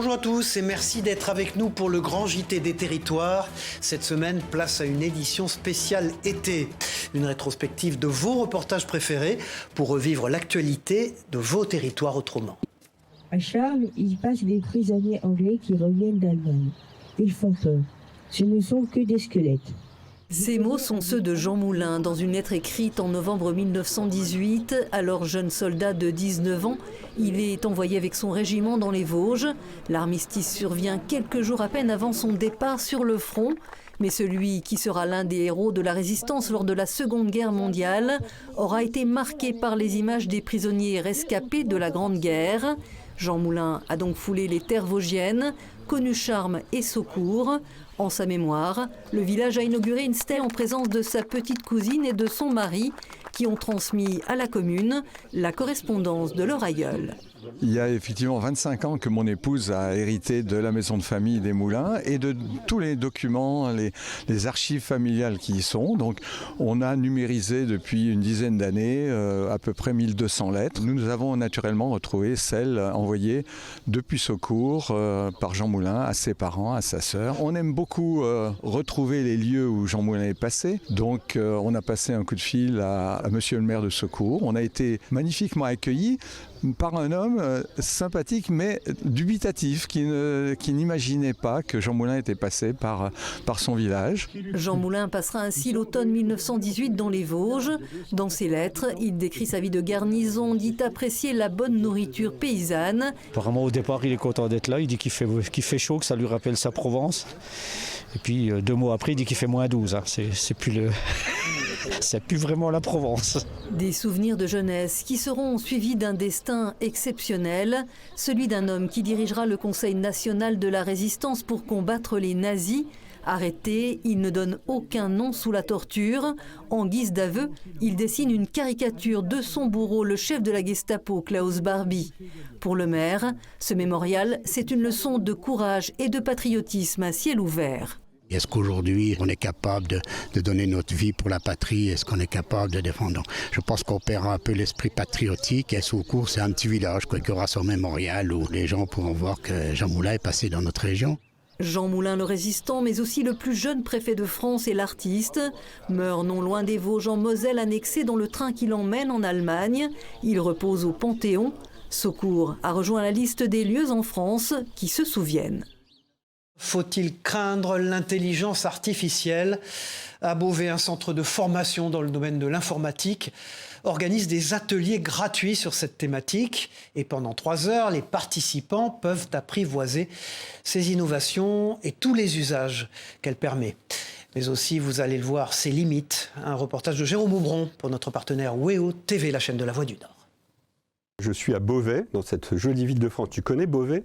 Bonjour à tous et merci d'être avec nous pour le grand JT des territoires. Cette semaine, place à une édition spéciale été. Une rétrospective de vos reportages préférés pour revivre l'actualité de vos territoires autrement. À Charles, il passe des prisonniers anglais qui reviennent d'Allemagne. Ils font peur. Ce ne sont que des squelettes. Ces mots sont ceux de Jean Moulin dans une lettre écrite en novembre 1918. Alors jeune soldat de 19 ans, il est envoyé avec son régiment dans les Vosges. L'armistice survient quelques jours à peine avant son départ sur le front. Mais celui qui sera l'un des héros de la résistance lors de la Seconde Guerre mondiale aura été marqué par les images des prisonniers rescapés de la Grande Guerre. Jean Moulin a donc foulé les terres vosgiennes, connu Charmes et Saucourt. En sa mémoire, le village a inauguré une stèle en présence de sa petite cousine et de son mari qui ont transmis à la commune la correspondance de leur aïeul. Il y a effectivement 25 ans que mon épouse a hérité de la maison de famille des Moulins et de tous les documents, les archives familiales qui y sont. Donc on a numérisé depuis une dizaine d'années à peu près 1200 lettres. Nous avons naturellement retrouvé celles envoyées depuis Saucourt par Jean Moulin à ses parents, à sa sœur. On aime beaucoup retrouver les lieux où Jean Moulin est passé. Donc on a passé un coup de fil à monsieur le maire de Saucourt. On a été magnifiquement accueillis par un homme sympathique mais dubitatif qui n'imaginait pas que Jean Moulin était passé par son village. Jean Moulin passera ainsi l'automne 1918 dans les Vosges. Dans ses lettres, il décrit sa vie de garnison, dit apprécier la bonne nourriture paysanne. Apparemment au départ il est content d'être là, il dit qu'il fait chaud, que ça lui rappelle sa Provence. Et puis 2 mois après il dit qu'il fait -12, hein. C'est plus le... C'est plus vraiment la Provence. Des souvenirs de jeunesse qui seront suivis d'un destin exceptionnel, celui d'un homme qui dirigera le Conseil national de la résistance pour combattre les nazis. Arrêté, il ne donne aucun nom sous la torture. En guise d'aveu, il dessine une caricature de son bourreau, le chef de la Gestapo, Klaus Barbie. Pour le maire, ce mémorial, c'est une leçon de courage et de patriotisme à ciel ouvert. Est-ce qu'aujourd'hui on est capable de donner notre vie pour la patrie? Est-ce qu'on est capable de défendre? Je pense qu'on paiera un peu l'esprit patriotique et Saucourt c'est un petit village qui aura son mémorial où les gens pourront voir que Jean Moulin est passé dans notre région. Jean Moulin le résistant mais aussi le plus jeune préfet de France et l'artiste meurt non loin des Vosges en Moselle annexé dans le train qui l'emmène en Allemagne. Il repose au Panthéon. Saucourt a rejoint la liste des lieux en France qui se souviennent. Faut-il craindre l'intelligence artificielle? À Beauvais, un centre de formation dans le domaine de l'informatique organise des ateliers gratuits sur cette thématique. Et pendant 3 heures, les participants peuvent apprivoiser ces innovations et tous les usages qu'elle permet. Mais aussi, vous allez le voir, ses limites. Un reportage de Jérôme Aubron pour notre partenaire WEO TV, la chaîne de la Voix du Nord. Je suis à Beauvais, dans cette jolie ville de France. Tu connais Beauvais?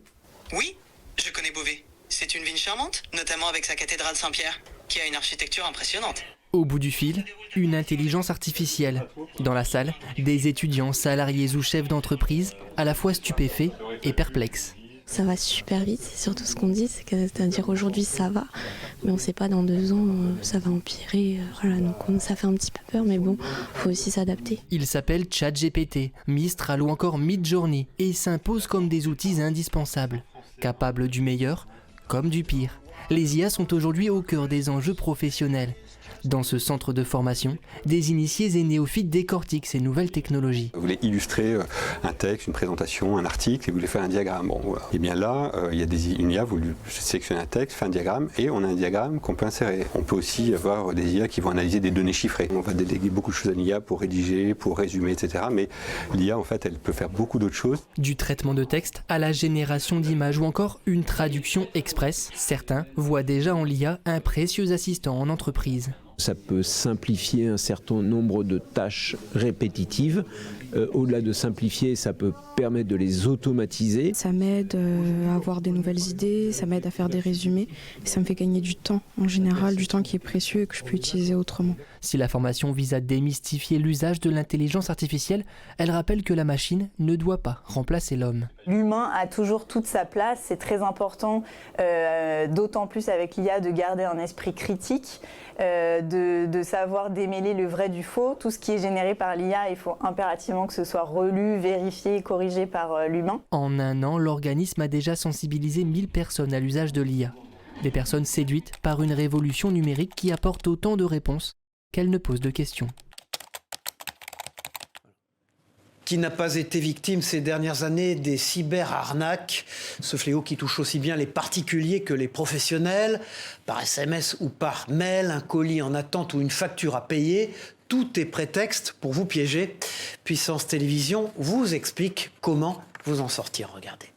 Oui, je connais Beauvais. C'est une ville charmante, notamment avec sa cathédrale Saint-Pierre, qui a une architecture impressionnante. Au bout du fil, une intelligence artificielle. Dans la salle, des étudiants, salariés ou chefs d'entreprise, à la fois stupéfaits et perplexes. Ça va super vite, c'est surtout ce qu'on dit, c'est-à-dire aujourd'hui ça va, mais on ne sait pas dans 2 ans ça va empirer. Voilà, donc ça fait un petit peu peur, mais bon, faut aussi s'adapter. Il s'appelle ChatGPT, Mistral ou encore Midjourney et s'impose comme des outils indispensables, capables du meilleur comme du pire. Les IA sont aujourd'hui au cœur des enjeux professionnels. Dans ce centre de formation, des initiés et néophytes décortiquent ces nouvelles technologies. Vous voulez illustrer un texte, une présentation, un article et vous voulez faire un diagramme. Bon, voilà. Et bien là, il y a une IA, vous lui sélectionnez un texte, fait un diagramme et on a un diagramme qu'on peut insérer. On peut aussi avoir des IA qui vont analyser des données chiffrées. On va déléguer beaucoup de choses à l'IA pour rédiger, pour résumer, etc. Mais l'IA, en fait, elle peut faire beaucoup d'autres choses. Du traitement de texte à la génération d'images ou encore une traduction express. Certains voient déjà en l'IA un précieux assistant en entreprise. Ça peut simplifier un certain nombre de tâches répétitives. Au-delà de simplifier, ça peut permettre de les automatiser. Ça m'aide à avoir des nouvelles idées, ça m'aide à faire des résumés. Et ça me fait gagner du temps, en général, du temps qui est précieux et que je peux utiliser autrement. Si la formation vise à démystifier l'usage de l'intelligence artificielle, elle rappelle que la machine ne doit pas remplacer l'homme. L'humain a toujours toute sa place, c'est très important, d'autant plus avec l'IA, de garder un esprit critique. De savoir démêler le vrai du faux. Tout ce qui est généré par l'IA, il faut impérativement vraiment que ce soit relu, vérifié, corrigé par l'humain. En un an, l'organisme a déjà sensibilisé 1000 personnes à l'usage de l'IA. Des personnes séduites par une révolution numérique qui apporte autant de réponses qu'elle ne pose de questions. Qui n'a pas été victime ces dernières années des cyberarnaques, ce fléau qui touche aussi bien les particuliers que les professionnels, par SMS ou par mail, un colis en attente ou une facture à payer, tout est prétexte pour vous piéger. Puissance Télévision vous explique comment vous en sortir, regardez.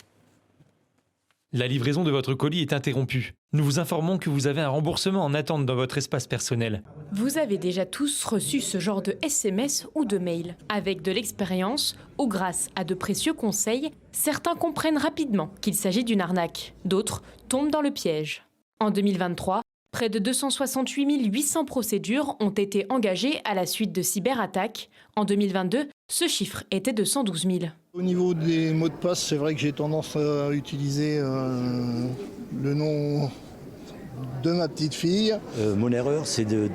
La livraison de votre colis est interrompue. Nous vous informons que vous avez un remboursement en attente dans votre espace personnel. Vous avez déjà tous reçu ce genre de SMS ou de mail. Avec de l'expérience ou grâce à de précieux conseils, certains comprennent rapidement qu'il s'agit d'une arnaque. D'autres tombent dans le piège. En 2023, près de 268 800 procédures ont été engagées à la suite de cyberattaques. En 2022, ce chiffre était de 112 000. Au niveau des mots de passe, c'est vrai que j'ai tendance à utiliser le nom de ma petite fille. Mon erreur, c'est de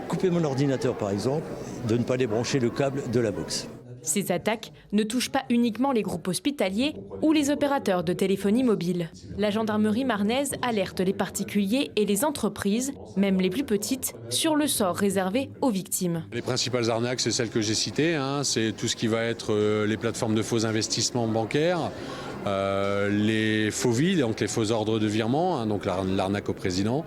couper mon ordinateur, par exemple, de ne pas débrancher le câble de la box. Ces attaques ne touchent pas uniquement les groupes hospitaliers ou les opérateurs de téléphonie mobile. La gendarmerie marnaise alerte les particuliers et les entreprises, même les plus petites, sur le sort réservé aux victimes. Les principales arnaques, c'est celles que j'ai citées. C'est tout ce qui va être les plateformes de faux investissements bancaires, les faux vides, donc les faux ordres de virement, donc l'arnaque au président.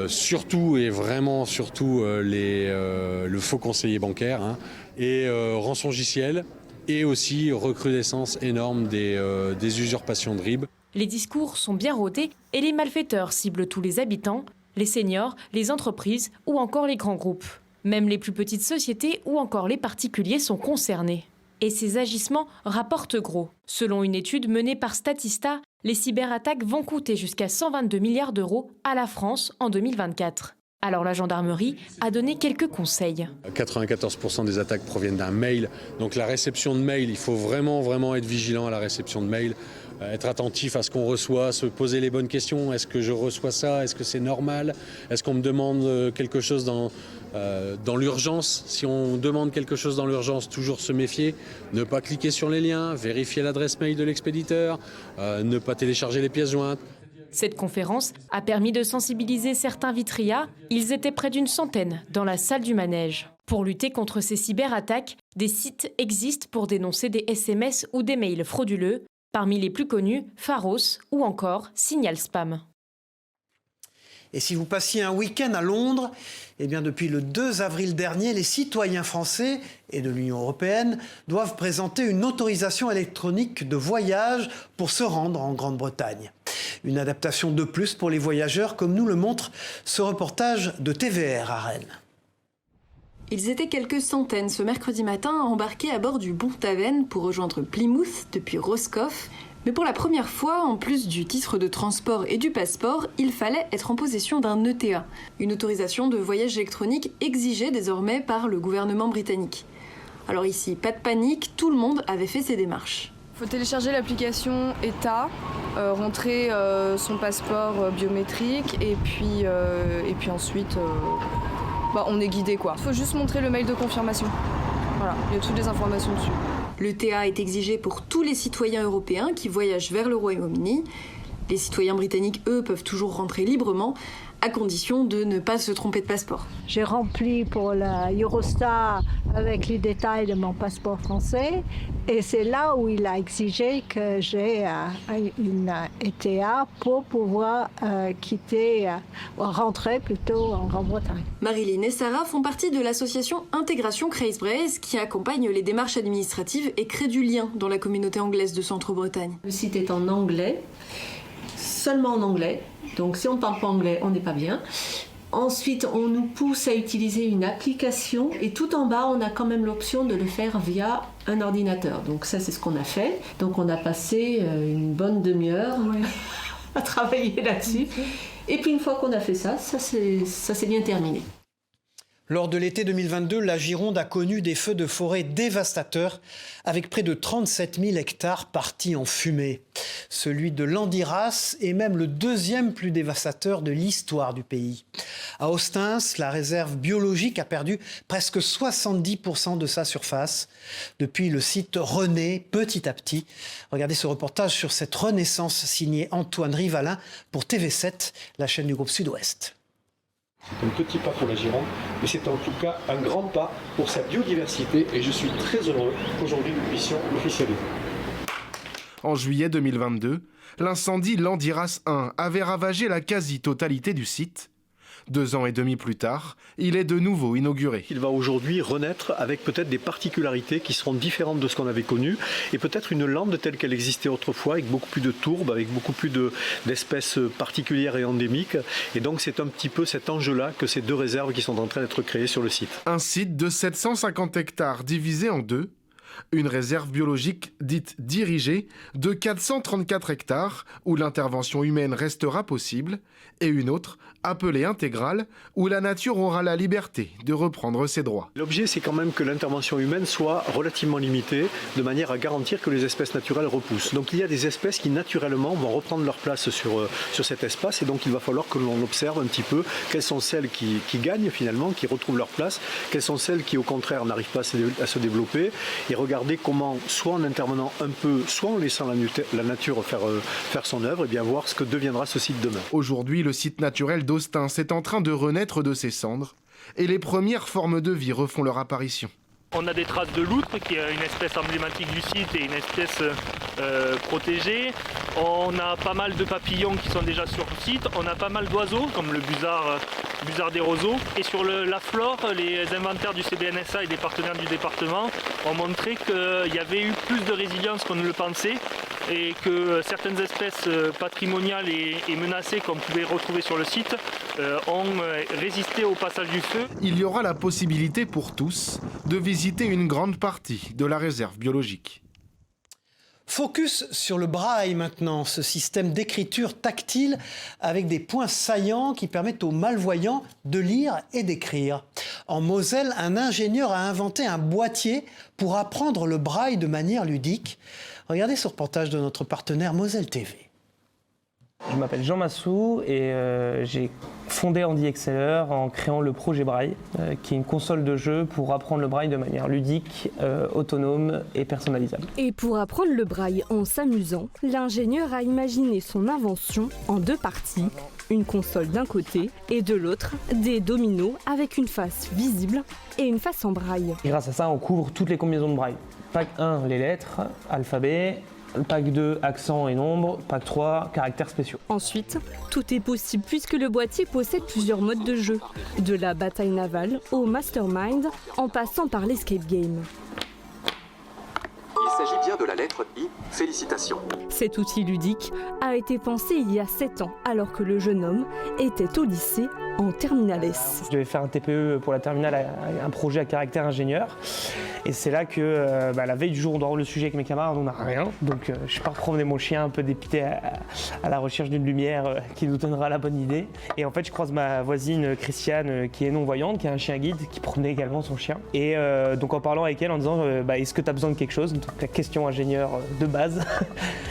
Surtout et vraiment surtout le faux conseiller bancaire. Et rançongiciel, et aussi recrudescence énorme des usurpations de RIB. Les discours sont bien rodés et les malfaiteurs ciblent tous les habitants, les seniors, les entreprises ou encore les grands groupes. Même les plus petites sociétés ou encore les particuliers sont concernés. Et ces agissements rapportent gros. Selon une étude menée par Statista, les cyberattaques vont coûter jusqu'à 122 milliards d'euros à la France en 2024. Alors la gendarmerie a donné quelques conseils. 94% des attaques proviennent d'un mail. Donc la réception de mail, il faut vraiment être vigilant à la réception de mail. Être attentif à ce qu'on reçoit, se poser les bonnes questions. Est-ce que je reçois ça? Est-ce que c'est normal? Est-ce qu'on me demande quelque chose dans l'urgence? Si on demande quelque chose dans l'urgence, toujours se méfier. Ne pas cliquer sur les liens, vérifier l'adresse mail de l'expéditeur, ne pas télécharger les pièces jointes. Cette conférence a permis de sensibiliser certains vitrias. Ils étaient près d'une centaine dans la salle du manège. Pour lutter contre ces cyberattaques, des sites existent pour dénoncer des SMS ou des mails frauduleux. Parmi les plus connus, Pharos ou encore Signal Spam. Et si vous passiez un week-end à Londres, eh bien depuis le 2 avril dernier, les citoyens français et de l'Union européenne doivent présenter une autorisation électronique de voyage pour se rendre en Grande-Bretagne. Une adaptation de plus pour les voyageurs, comme nous le montre ce reportage de TVR à Rennes. Ils étaient quelques centaines ce mercredi matin à embarquer à bord du Bonthaven pour rejoindre Plymouth depuis Roscoff. Mais pour la première fois, en plus du titre de transport et du passeport, il fallait être en possession d'un ETA, une autorisation de voyage électronique exigée désormais par le gouvernement britannique. Alors ici, pas de panique, tout le monde avait fait ses démarches. Il faut télécharger l'application ETA, rentrer son passeport biométrique et puis ensuite on est guidé quoi. Il faut juste montrer le mail de confirmation. Voilà, il y a toutes les informations dessus. L'ETA est exigé pour tous les citoyens européens qui voyagent vers le Royaume-Uni. Les citoyens britanniques, eux, peuvent toujours rentrer librement, à condition de ne pas se tromper de passeport. J'ai rempli pour la Eurostar avec les détails de mon passeport français et c'est là où il a exigé que j'ai une ETA pour pouvoir rentrer plutôt en Grande-Bretagne. Marilyn et Sarah font partie de l'association Intégration Creasbrace qui accompagne les démarches administratives et crée du lien dans la communauté anglaise de Centre-Bretagne. Le site est en anglais, seulement en anglais. Donc si on ne parle pas anglais, on n'est pas bien. Ensuite, on nous pousse à utiliser une application et tout en bas, on a quand même l'option de le faire via un ordinateur. Donc ça, c'est ce qu'on a fait. Donc on a passé une bonne demi-heure à travailler là-dessus. Et puis une fois qu'on a fait ça s'est bien terminé. Lors de l'été 2022, la Gironde a connu des feux de forêt dévastateurs avec près de 37 000 hectares partis en fumée. Celui de Landiras est même le deuxième plus dévastateur de l'histoire du pays. À Ostens, la réserve biologique a perdu presque 70% de sa surface. Depuis, le site renaît petit à petit. Regardez ce reportage sur cette renaissance signé Antoine Rivalin pour TV7, la chaîne du groupe Sud-Ouest. C'est un petit pas pour la Gironde, mais c'est en tout cas un grand pas pour sa biodiversité et je suis très heureux qu'aujourd'hui nous puissions l'officialiser. En juillet 2022, l'incendie Landiras 1 avait ravagé la quasi-totalité du site. 2 ans et demi plus tard, il est de nouveau inauguré. Il va aujourd'hui renaître avec peut-être des particularités qui seront différentes de ce qu'on avait connu et peut-être une lande telle qu'elle existait autrefois avec beaucoup plus de tourbes, avec beaucoup plus d'espèces particulières et endémiques. Et donc c'est un petit peu cet enjeu-là que ces 2 réserves qui sont en train d'être créées sur le site. Un site de 750 hectares divisé en 2. Une réserve biologique dite dirigée de 434 hectares où l'intervention humaine restera possible et une autre appelée intégrale où la nature aura la liberté de reprendre ses droits. L'objet, c'est quand même que l'intervention humaine soit relativement limitée de manière à garantir que les espèces naturelles repoussent. Donc il y a des espèces qui naturellement vont reprendre leur place sur cet espace et donc il va falloir que l'on observe un petit peu quelles sont celles qui gagnent finalement, qui retrouvent leur place, quelles sont celles qui au contraire n'arrivent pas à se développer et regarder comment, soit en intervenant un peu, soit en laissant la nature faire son œuvre, et bien voir ce que deviendra ce site demain. Aujourd'hui, le site naturel d'Ostens est en train de renaître de ses cendres et les premières formes de vie refont leur apparition. On a des traces de loutre, qui est une espèce emblématique du site et une espèce protégée. On a pas mal de papillons qui sont déjà sur le site. On a pas mal d'oiseaux, comme le busard des roseaux. Et sur la flore, les inventaires du CBNSA et des partenaires du département ont montré qu'il y avait eu plus de résilience qu'on ne le pensait et que certaines espèces patrimoniales et menacées qu'on pouvait retrouver sur le site ont résisté au passage du feu. Il y aura la possibilité pour tous de visiter une grande partie de la réserve biologique. Focus sur le braille maintenant, ce système d'écriture tactile avec des points saillants qui permettent aux malvoyants de lire et d'écrire. En Moselle, un ingénieur a inventé un boîtier pour apprendre le braille de manière ludique. Regardez ce reportage de notre partenaire Moselle TV. Je m'appelle Jean Massou et j'ai fondé Andy Exceller en créant le projet Braille, qui est une console de jeu pour apprendre le braille de manière ludique, autonome et personnalisable. Et pour apprendre le braille en s'amusant, l'ingénieur a imaginé son invention en 2 parties. Une console d'un côté et de l'autre, des dominos avec une face visible et une face en braille. Et grâce à ça, on couvre toutes les combinaisons de braille. Pack 1, les lettres, alphabet. Pack 2, accents et nombres. Pack 3, caractères spéciaux. Ensuite, tout est possible puisque le boîtier possède plusieurs modes de jeu. De la bataille navale au mastermind, en passant par l'escape game. Il s'agit bien de la lettre I. Félicitations. Cet outil ludique a été pensé il y a 7 ans, alors que le jeune homme était au lycée en terminale S. Je devais faire un TPE pour la terminale, un projet à caractère ingénieur. Et c'est là que la veille du jour, on doit avoir le sujet avec mes camarades, on n'a rien. Donc je pars promener mon chien un peu dépité à la recherche d'une lumière qui nous donnera la bonne idée. Et en fait, je croise ma voisine Christiane qui est non-voyante, qui a un chien guide, qui promenait également son chien. Et donc en parlant avec elle, en disant est-ce que tu as besoin de quelque chose? Donc la question ingénieur de base.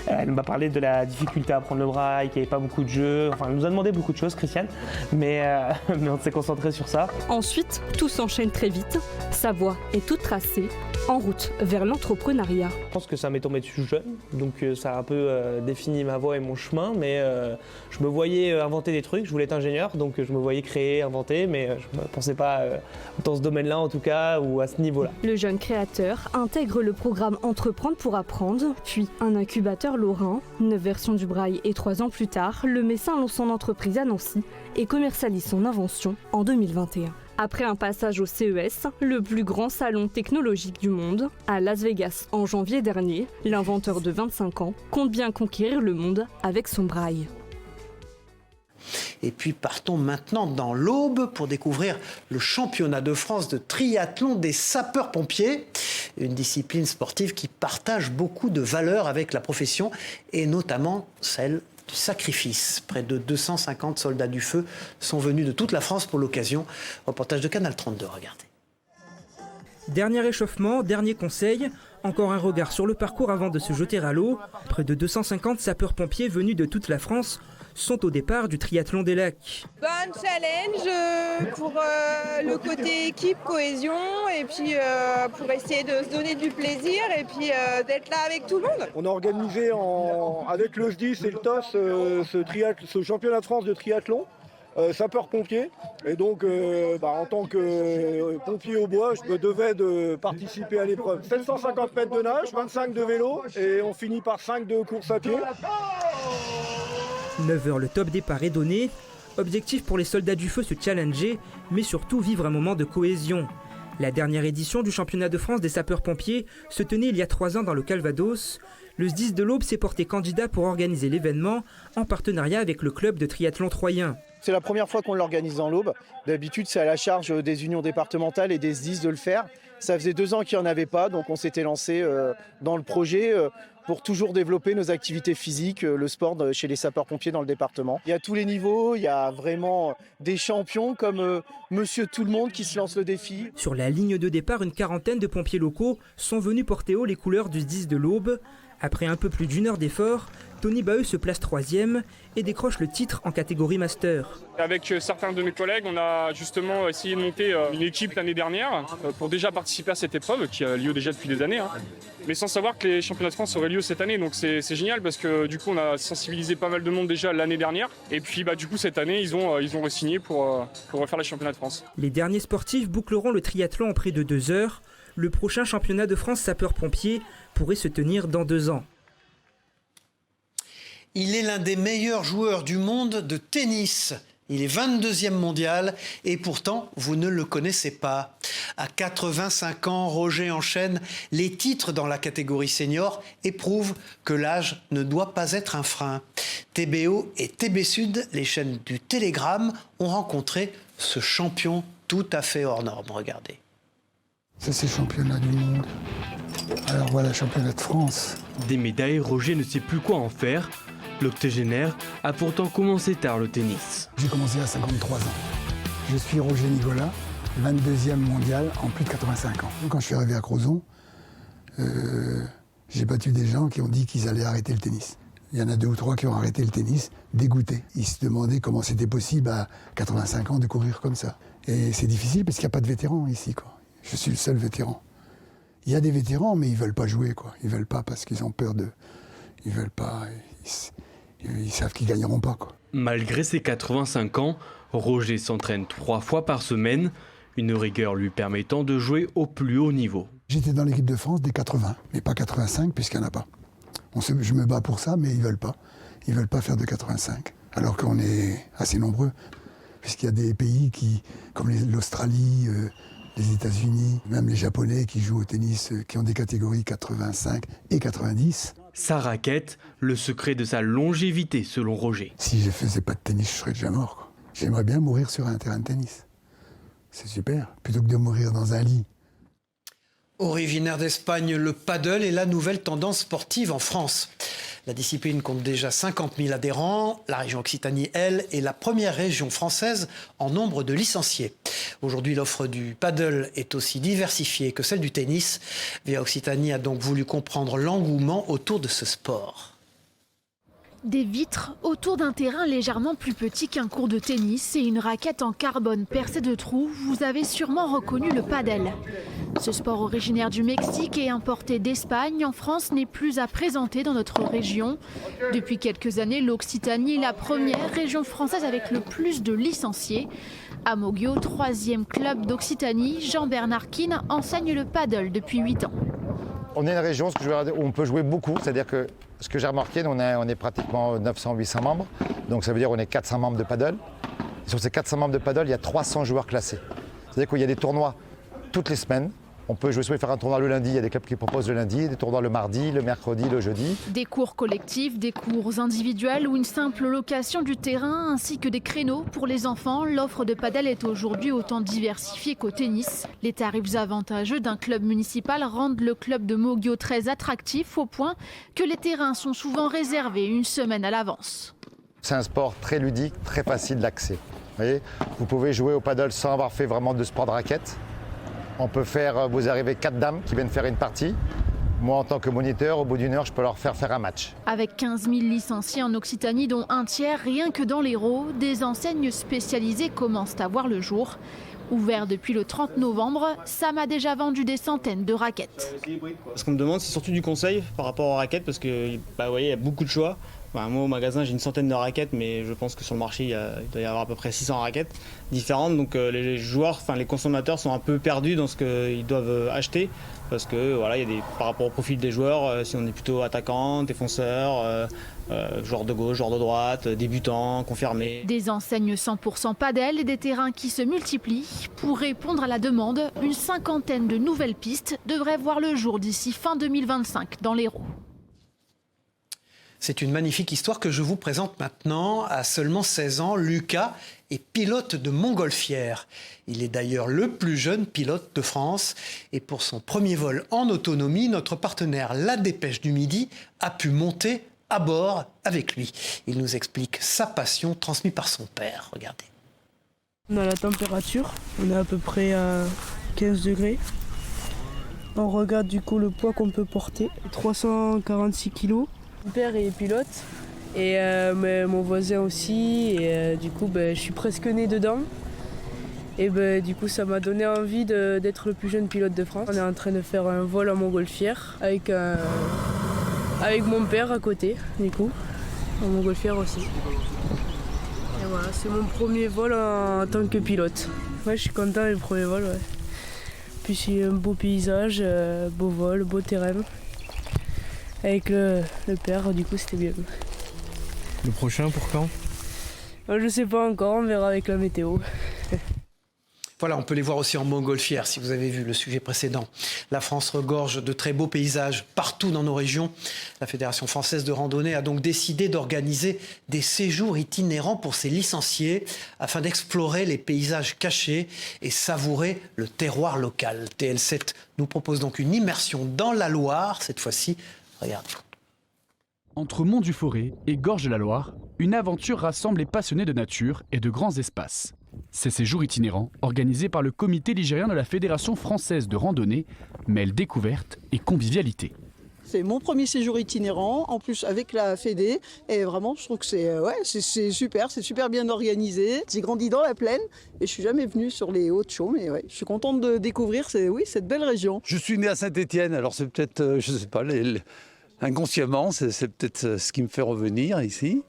Elle m'a parlé de la difficulté à apprendre le braille, qu'il n'y avait pas beaucoup de jeux. Enfin, elle nous a demandé beaucoup de choses, Christiane. Mais on s'est concentré sur ça. Ensuite, tout s'enchaîne très vite. Sa voie est toute tracée, en route vers l'entrepreneuriat. Je pense que ça m'est tombé dessus jeune, donc ça a un peu défini ma voie et mon chemin, mais je me voyais inventer des trucs, je voulais être ingénieur, donc je me voyais créer, inventer, mais je ne me pensais pas dans ce domaine-là en tout cas, ou à ce niveau-là. Le jeune créateur intègre le programme Entreprendre pour apprendre, puis un incubateur lorrain, 9 versions du braille et 3 ans plus tard, le Messin lance son entreprise à Nancy et commercialise son invention en 2021. Après un passage au CES, le plus grand salon technologique du monde, à Las Vegas en janvier dernier, l'inventeur de 25 ans compte bien conquérir le monde avec son braille. Et puis partons maintenant dans l'Aube pour découvrir le championnat de France de triathlon des sapeurs-pompiers, une discipline sportive qui partage beaucoup de valeurs avec la profession et notamment celle du sacrifice. Près de 250 soldats du feu sont venus de toute la France pour l'occasion. Reportage de Canal 32, regardez. Dernier échauffement, dernier conseil, encore un regard sur le parcours avant de se jeter à l'eau. Près de 250 sapeurs-pompiers venus de toute la France sont au départ du triathlon des lacs. Un challenge pour le côté équipe, cohésion, et puis pour essayer de se donner du plaisir et puis d'être là avec tout le monde. On a organisé avec le SDIS et le TOS ce championnat de France de triathlon. Sapeur-pompier, et donc en tant que pompier au bois, je me devais de participer à l'épreuve. 750 mètres de nage, 25 de vélo, et on finit par 5 de course à pied. 9h, le top départ est donné. Objectif pour les soldats du feu, se challenger, mais surtout vivre un moment de cohésion. La dernière édition du championnat de France des sapeurs-pompiers se tenait il y a 3 ans dans le Calvados. Le SDIS de l'Aube s'est porté candidat pour organiser l'événement en partenariat avec le club de triathlon troyen. C'est la première fois qu'on l'organise dans l'Aube. D'habitude, c'est à la charge des unions départementales et des SDIS de le faire. Ça faisait 2 ans qu'il n'y en avait pas, donc on s'était lancé dans le projet pour toujours développer nos activités physiques, le sport chez les sapeurs-pompiers dans le département. Il y a tous les niveaux, il y a vraiment des champions comme Monsieur Tout-le-Monde qui se lance le défi. Sur la ligne de départ, une quarantaine de pompiers locaux sont venus porter haut les couleurs du SDIS de l'Aube. Après un peu plus d'1 heure d'effort, Tony Baheu se place 3e et décroche le titre en catégorie master. Avec certains de mes collègues, on a justement essayé de monter une équipe l'année dernière pour déjà participer à cette épreuve qui a lieu déjà depuis des années. Mais sans savoir que les championnats de France auraient lieu cette année, donc c'est génial parce que du coup on a sensibilisé pas mal de monde déjà l'année dernière. Et puis du coup cette année ils ont re-signé pour refaire les championnats de France. Les derniers sportifs boucleront le triathlon en près de 2 heures. Le prochain championnat de France sapeurs-pompiers pourrait se tenir dans 2 ans. Il est l'un des meilleurs joueurs du monde de tennis. Il est 22e mondial et pourtant, vous ne le connaissez pas. À 85 ans, Roger enchaîne les titres dans la catégorie senior et prouve que l'âge ne doit pas être un frein. TBO et TB Sud, les chaînes du Télégramme, ont rencontré ce champion tout à fait hors norme. Regardez. Ça, c'est championnat du monde. Alors voilà, championnat de France. Des médailles, Roger ne sait plus quoi en faire. L'octogénaire a pourtant commencé tard le tennis. J'ai commencé à 53 ans. Je suis Roger Nicolas, 22e mondial en plus de 85 ans. Quand je suis arrivé à Crozon, j'ai battu des gens qui ont dit qu'ils allaient arrêter le tennis. Il y en a 2 ou 3 qui ont arrêté le tennis, dégoûtés. Ils se demandaient comment c'était possible à 85 ans de courir comme ça. Et c'est difficile parce qu'il n'y a pas de vétérans ici, quoi. Je suis le seul vétéran. Il y a des vétérans, mais ils ne veulent pas jouer, quoi. Ils ne veulent pas parce qu'ils ont peur de... Ils ne veulent pas... Ils savent qu'ils ne gagneront pas, quoi. Malgré ses 85 ans, Roger s'entraîne 3 fois par semaine, une rigueur lui permettant de jouer au plus haut niveau. J'étais dans l'équipe de France des 80, mais pas 85 puisqu'il n'y en a pas. Je me bats pour ça, mais ils ne veulent pas. Ils ne veulent pas faire de 85, alors qu'on est assez nombreux, puisqu'il y a des pays comme l'Australie, les États-Unis, même les Japonais qui jouent au tennis, qui ont des catégories 85 et 90. Sa raquette, le secret de sa longévité selon Roger. Si je ne faisais pas de tennis, je serais déjà mort, quoi. J'aimerais bien mourir sur un terrain de tennis. C'est super, plutôt que de mourir dans un lit. Originaire d'Espagne, le paddle est la nouvelle tendance sportive en France. La discipline compte déjà 50 000 adhérents. La région Occitanie, elle, est la première région française en nombre de licenciés. Aujourd'hui, l'offre du paddle est aussi diversifiée que celle du tennis. Via Occitanie a donc voulu comprendre l'engouement autour de ce sport. Des vitres autour d'un terrain légèrement plus petit qu'un court de tennis et une raquette en carbone percée de trous, vous avez sûrement reconnu le paddle. Ce sport originaire du Mexique et importé d'Espagne en France n'est plus à présenter dans notre région. Depuis quelques années, l'Occitanie est la première région française avec le plus de licenciés. À Moguio, 3e club d'Occitanie, Jean-Bernard Quine enseigne le paddle depuis 8 ans. On est une région où on peut jouer beaucoup, c'est-à-dire que ce que j'ai remarqué, on est pratiquement 900-800 membres, donc ça veut dire qu'on est 400 membres de paddle. Et sur ces 400 membres de paddle, il y a 300 joueurs classés. C'est-à-dire qu'il y a des tournois toutes les semaines. On peut jouer, soit faire un tournoi le lundi, il y a des clubs qui proposent le lundi, des tournois le mardi, le mercredi, le jeudi. Des cours collectifs, des cours individuels ou une simple location du terrain, ainsi que des créneaux pour les enfants. L'offre de paddle est aujourd'hui autant diversifiée qu'au tennis. Les tarifs avantageux d'un club municipal rendent le club de Moguio très attractif, au point que les terrains sont souvent réservés une semaine à l'avance. C'est un sport très ludique, très facile d'accès. Vous pouvez jouer au paddle sans avoir fait vraiment de sport de raquette. On peut faire, vous arrivez 4 dames qui viennent faire une partie. Moi, en tant que moniteur, au bout d'une heure, je peux leur faire un match. Avec 15 000 licenciés en Occitanie, dont un tiers rien que dans l'Hérault, des enseignes spécialisées commencent à voir le jour. Ouvert depuis le 30 novembre, Sam a déjà vendu des centaines de raquettes. Ce qu'on me demande, c'est surtout du conseil par rapport aux raquettes, parce que vous voyez, il y a beaucoup de choix. Moi, au magasin, j'ai une centaine de raquettes, mais je pense que sur le marché, il doit y avoir à peu près 600 raquettes différentes. Donc les joueurs, les consommateurs sont un peu perdus dans ce qu'ils doivent acheter, parce que voilà, il y a par rapport au profil des joueurs, si on est plutôt attaquant, défenseur, joueur de gauche, joueur de droite, débutant, confirmé. Des enseignes 100% padel et des terrains qui se multiplient. Pour répondre à la demande, une cinquantaine de nouvelles pistes devraient voir le jour d'ici fin 2025 dans l'Hérault. C'est une magnifique histoire que je vous présente maintenant. À seulement 16 ans, Lucas est pilote de montgolfière. Il est d'ailleurs le plus jeune pilote de France. Et pour son premier vol en autonomie, notre partenaire La Dépêche du Midi a pu monter à bord avec lui. Il nous explique sa passion transmise par son père. Regardez. On a la température, on est à peu près à 15 degrés. On regarde du coup le poids qu'on peut porter, 346 kg. Mon père est pilote et mon voisin aussi, et du coup je suis presque né dedans. Et du coup ça m'a donné envie d'être le plus jeune pilote de France. On est en train de faire un vol en montgolfière avec mon père à côté, du coup, en montgolfière aussi. Et voilà, c'est mon premier vol en tant que pilote. Ouais, je suis content du premier vol, ouais. Puis c'est un beau paysage, beau vol, beau terrain. Avec le père, du coup, c'était bien. Le prochain, pour quand ? Je sais pas encore, on verra avec la météo. Voilà, on peut les voir aussi en montgolfière, si vous avez vu le sujet précédent. La France regorge de très beaux paysages partout dans nos régions. La Fédération française de randonnée a donc décidé d'organiser des séjours itinérants pour ses licenciés afin d'explorer les paysages cachés et savourer le terroir local. TL7 nous propose donc une immersion dans la Loire, cette fois-ci. Regardez. Entre Mont-du-Forêt et Gorges de la Loire, une aventure rassemble les passionnés de nature et de grands espaces. Ces séjours itinérants, organisés par le comité ligérien de la Fédération française de randonnée, mêlent découverte et convivialité. C'est mon premier séjour itinérant, en plus avec la Fédé, et vraiment je trouve que c'est super bien organisé. J'ai grandi dans la plaine et je suis jamais venu sur les Hauts-de-Chaume, mais je suis contente de découvrir cette belle région. Je suis né à Saint-Étienne, alors c'est peut-être, je sais pas, inconsciemment, c'est peut-être ce qui me fait revenir ici.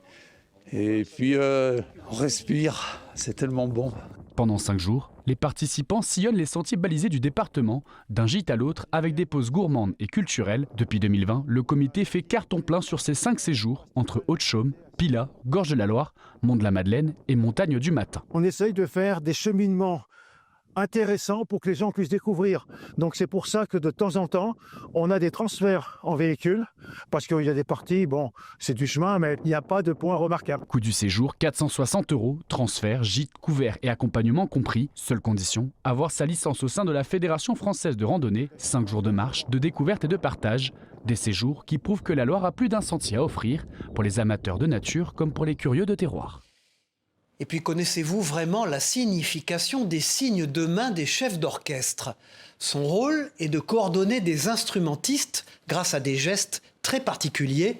Et puis on respire, c'est tellement bon. Pendant 5 jours, les participants sillonnent les sentiers balisés du département, d'un gîte à l'autre, avec des pauses gourmandes et culturelles. Depuis 2020, le comité fait carton plein sur ces 5 séjours entre Hauts-de-Chaume, Pilat, Gorges de la Loire, Mont-de-la-Madeleine et Montagne du Matin. On essaye de faire des cheminements intéressant pour que les gens puissent découvrir. Donc c'est pour ça que de temps en temps, on a des transferts en véhicule, parce qu'il y a des parties, c'est du chemin, mais il n'y a pas de point remarquable. Coût du séjour, 460 €, transfert, gîte, couvert et accompagnement compris. Seule condition, avoir sa licence au sein de la Fédération française de randonnée, 5 jours de marche, de découverte et de partage. Des séjours qui prouvent que la Loire a plus d'un sentier à offrir, pour les amateurs de nature comme pour les curieux de terroir. Et puis, connaissez-vous vraiment la signification des signes de main des chefs d'orchestre ? Son rôle est de coordonner des instrumentistes grâce à des gestes très particuliers.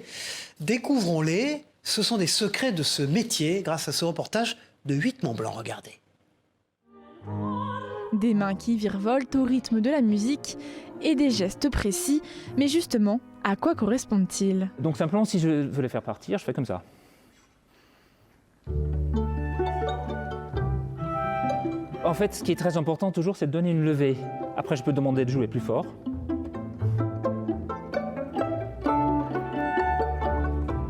Découvrons-les, ce sont des secrets de ce métier grâce à ce reportage de 8 Mont-Blanc. Regardez. Des mains qui virevoltent au rythme de la musique et des gestes précis. Mais justement, à quoi correspondent-ils ? Donc simplement, si je veux les faire partir, je fais comme ça. En fait, ce qui est très important toujours, c'est de donner une levée. Après, je peux demander de jouer plus fort.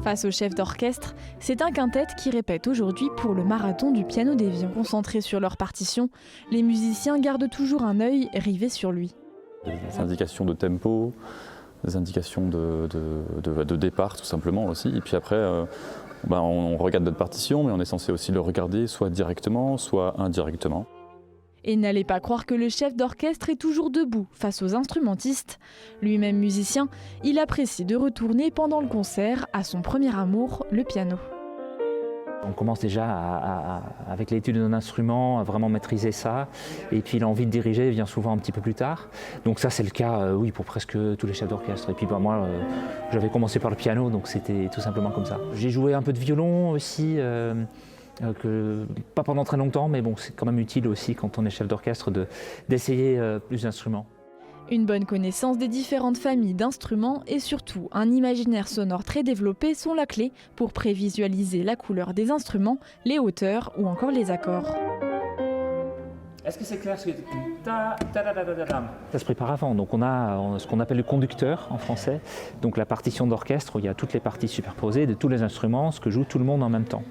Face au chef d'orchestre, c'est un quintet qui répète aujourd'hui pour le marathon du piano d'Évian. Concentrés sur leur partition, les musiciens gardent toujours un œil rivé sur lui. Des indications de tempo, des indications de départ tout simplement aussi. Et puis après, on regarde notre partition, mais on est censé aussi le regarder soit directement, soit indirectement. Et n'allez pas croire que le chef d'orchestre est toujours debout face aux instrumentistes. Lui-même musicien, il apprécie de retourner pendant le concert à son premier amour, le piano. On commence déjà avec l'étude d'un instrument, à vraiment maîtriser ça. Et puis l'envie de diriger vient souvent un petit peu plus tard. Donc ça c'est le cas oui, pour presque tous les chefs d'orchestre. Et puis moi j'avais commencé par le piano, donc c'était tout simplement comme ça. J'ai joué un peu de violon aussi. Pas pendant très longtemps, mais bon, c'est quand même utile aussi quand on est chef d'orchestre d'essayer plus d'instruments. Une bonne connaissance des différentes familles d'instruments et surtout un imaginaire sonore très développé sont la clé pour prévisualiser la couleur des instruments, les hauteurs ou encore les accords. Est-ce que c'est clair ce que... Ça se prépare avant, donc on a ce qu'on appelle le conducteur en français, donc la partition d'orchestre où il y a toutes les parties superposées de tous les instruments, ce que joue tout le monde en même temps.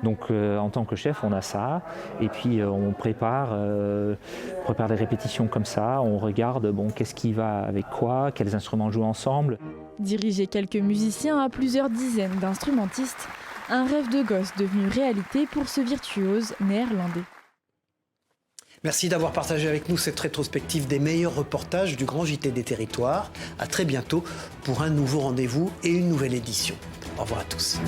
Donc en tant que chef, on a ça, et puis on prépare les répétitions comme ça, on regarde qu'est-ce qui va avec quoi, quels instruments jouent ensemble. Diriger quelques musiciens à plusieurs dizaines d'instrumentistes, un rêve de gosse devenu réalité pour ce virtuose néerlandais. Merci d'avoir partagé avec nous cette rétrospective des meilleurs reportages du Grand JT des Territoires. À très bientôt pour un nouveau rendez-vous et une nouvelle édition. Au revoir à tous.